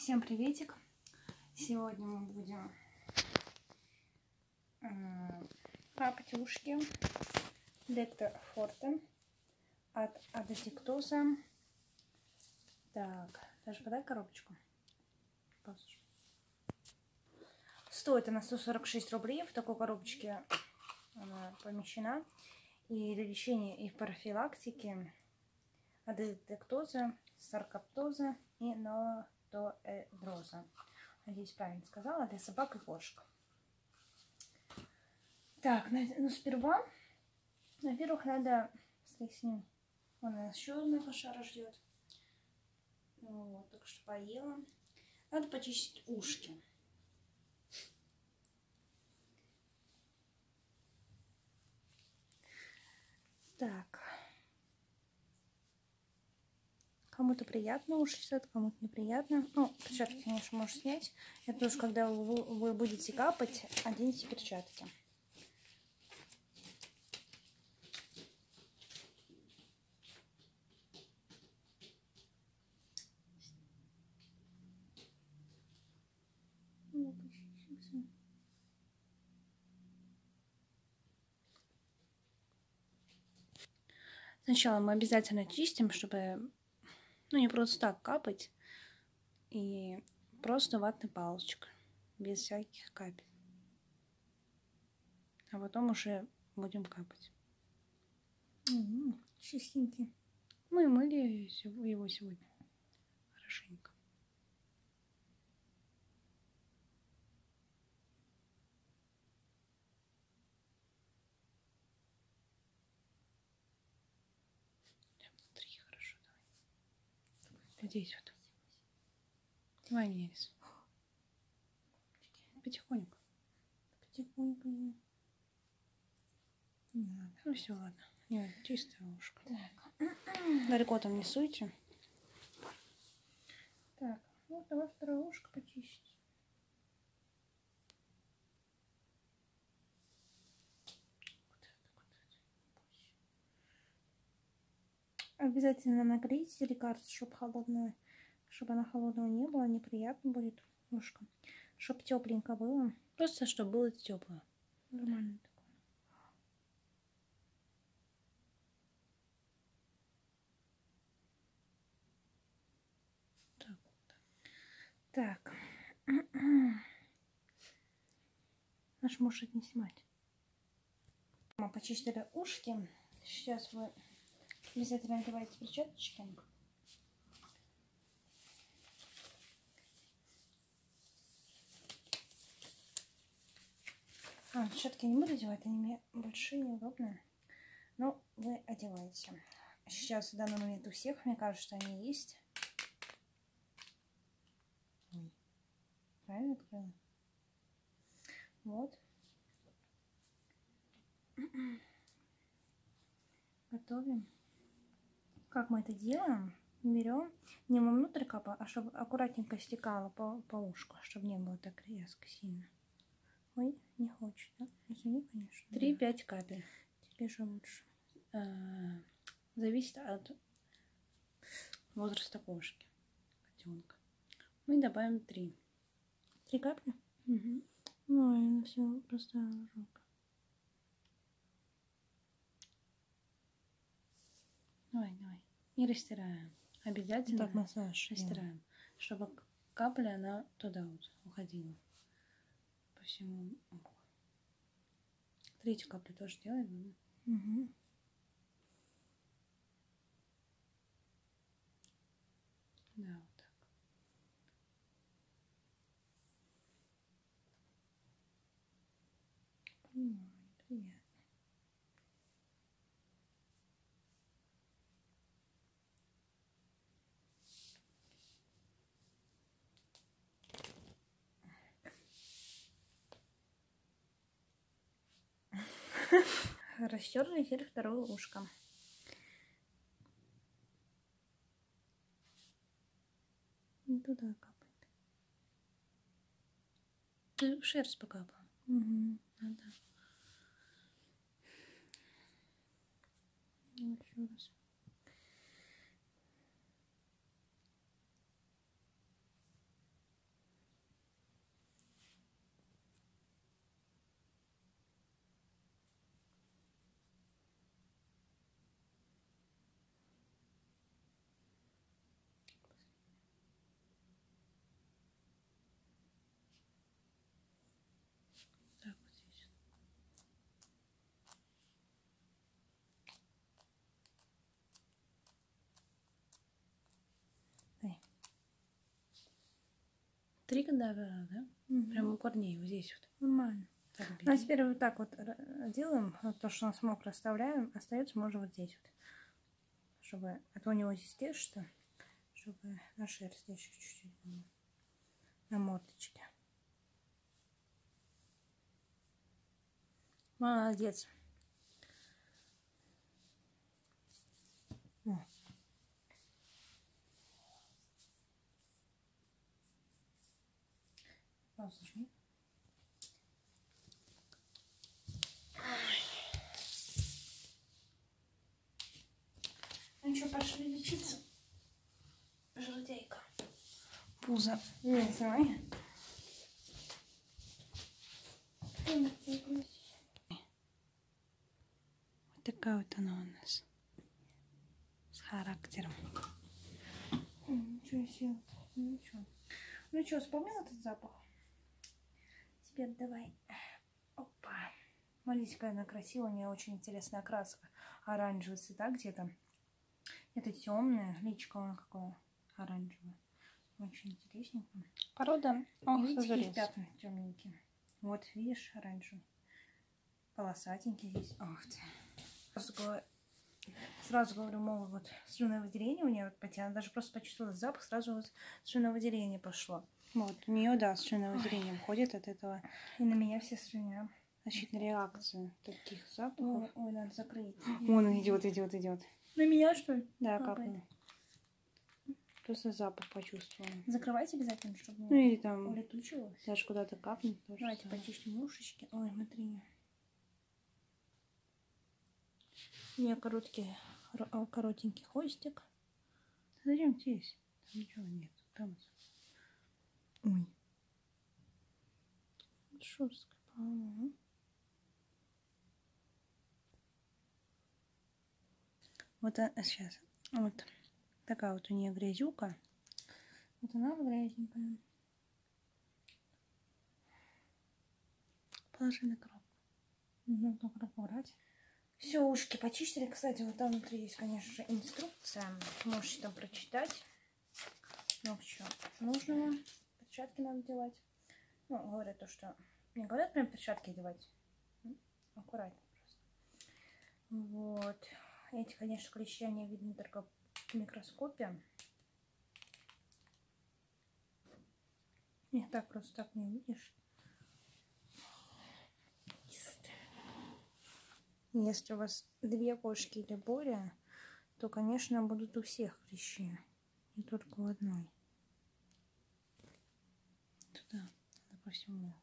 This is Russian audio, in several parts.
Всем приветик! Сегодня мы будем капать ушки Дектор Форте от Аддиктоза. Так, даже подай коробочку. Стоит она 146 рублей. В такой коробочке она помещена. И для лечения и профилактики аддиктоза, саркоптоза и нодоэдроза. Надеюсь, правильно сказала. Для собак и кошек. Так, ну сперва, во-первых, надо с ним. Он нас еще одна кошара ждет. Вот, только что поела. Надо почистить ушки. Так. Кому-то приятно уши чесать, кому-то неприятно. Ну, перчатки, конечно, можешь снять. Это тоже, когда вы будете капать, оденьте перчатки. Сначала мы обязательно чистим, чтобы, не просто так капать, и просто ватной палочкой, без всяких капель. А потом уже будем капать. Чистенький. Мы мыли его сегодня хорошенько. Смотри, хорошо, давай. Здесь вот. Давай вниз. Потихоньку. Потихоньку. Не надо. Ну все, ладно. Нет, чистое ушко. Так. Далеко там не суйте. Так, вот давай второе ушко почистить. Обязательно нагрейте лекарство, чтобы холодное, чтобы она холодного не было, неприятно будет ушко. Чтобы тепленько было. Просто чтобы было теплое. Нормально такое. Так. Так. Наш может не снимать. Мы почистили ушки. Сейчас вы обязательно надеваете перчаточки. Перчатки не буду одевать, они мне большие, неудобные. Но вы одеваете. Сейчас в данный момент у всех, мне кажется, они есть. Правильно открыла? Вот. Готовим. Как мы это делаем? Берем, не мы внутрь капаем, а чтобы аккуратненько стекало по ушку, чтобы не было так резко сильно. Ой, не хочет, да? Извини, конечно. 3-5 капель. Тебе же лучше. Зависит от возраста кошки, котенка. Мы добавим 3. 3 капли? Угу. Ой, ну все, просто жалко. Давай. И растираем. Обязательно так массаж растираем, чтобы капля, она туда вот уходила. По всему уху. Третью каплю тоже делаем. Угу. Да, вот так. Понимаю, приятно. Растерли теперь второе ушко. И туда капает. Ты шерсть покапала. Угу. Надо. Еще раз. 3 кадавра, да? Прямо у корней, вот здесь вот. Нормально. Так, А теперь вот так вот делаем. Вот то, что у нас мокро оставляем, остается можно вот здесь вот. Чтобы... А то у него здесь тесто, чтобы на шерсти еще чуть-чуть было. На мордочке. Молодец. О. Паузу жми. Ну что, пошли лечиться? Желудейка. Пузо. Не знаю. Вот такая вот она у нас. С характером. Ничего себе. Ну что, вспомнил этот запах? Теперь давай. Опа. Смотрите, какая она красивая. У нее очень интересная краска. Оранжевый цвета где-то. Это темное. Личико он какое оранжевое. Очень интересненько. Порода Видите, пятна темненькие. Вот, видишь, оранжевый. Полосатенький здесь. Ох ты. Сразу говорю, мол, вот слюновыделение у нее вот потянут. Даже просто почувствовала запах, сразу вот слюновыделение пошло. Вот, у нее, да, слюновыделением ходит от этого. И на меня все слюня. Защитная реакция таких запахов. Ой, надо закрыть. Вон идет. На меня, что ли? Да, капает. Просто запах почувствовала. Закрывайте обязательно, чтобы Ну или там улетучилось. даже куда-то капнет. Давайте почистим ушечки. Ой, смотри. У меня коротенький хвостик. Зачем здесь? Там ничего нет. Там. Ой. Шерстка, по-моему. Вот сейчас. Вот такая вот у нее грязюка. Вот она грязненькая. Положи на коробку. Нужно коробку брать. Все, ушки почистили. Кстати, вот там внутри есть, конечно же, инструкция. Можете там прочитать. Ну, что нужного. Перчатки надо делать. Ну, говорят то, что... Не говорят прям перчатки одевать. Аккуратно просто. Вот. Эти, конечно, клещи, они видны только в микроскопе. Их так просто так не видишь. Если у вас 2 кошки или более, то, конечно, будут у всех клещи. Не только у одной. Туда. Надо по всему.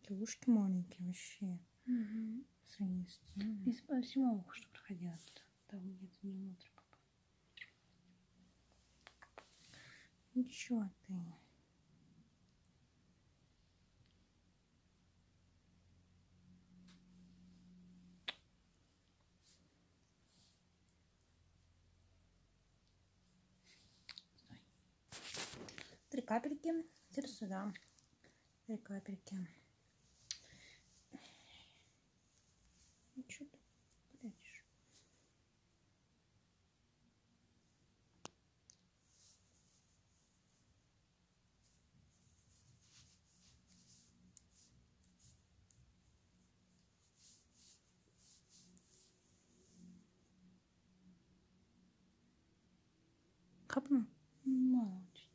Такие ушки маленькие вообще. Угу. Слизистые. По всему уху, что проходило туда. Там где-то не внутрь попало. Ничего ты. Три капельки. Теперь сюда. 3 капельки. Ну что ты прячешь? Капну? Мало очень.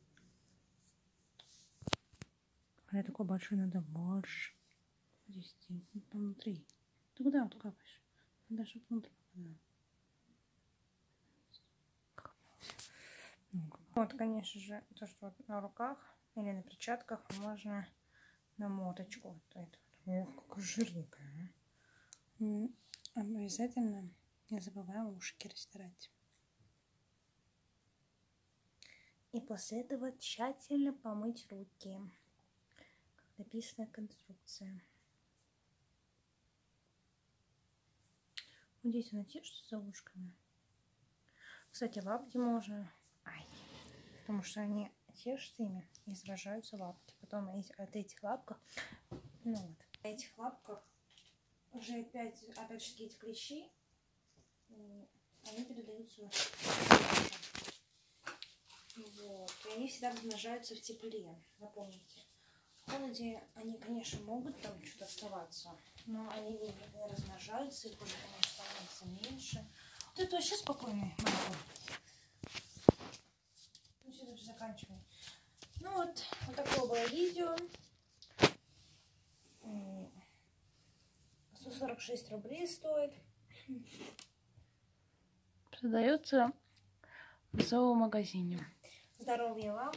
А я такой большой, надо больше. Здесь внутри. Ты куда вот капаешь? Надо, чтобы внутрь попадало. Вот, конечно же, то, что вот на руках или на перчатках можно намоточку. Вот это вот. Ох, какая жирненькая. Обязательно не забываем ушки растирать. И после этого тщательно помыть руки. Как написана конструкция. Вот здесь она тешится за ушками. Кстати, лапки можно. Потому что они тешатся ими и изражаются лапки. Потом от этих лапках, ну вот, на этих лапках уже опять же эти клещи, они передаются. Вот. они всегда размножаются в тепле, запомните. В холоде они, конечно, могут там что-то оставаться, но они не размножаются, их уже, конечно, становится меньше. Вот это вообще спокойный марафон. Ну, все, уже заканчиваем. Ну вот такое было видео. 146 рублей стоит. Продается в зоомагазине. Здоровья вам!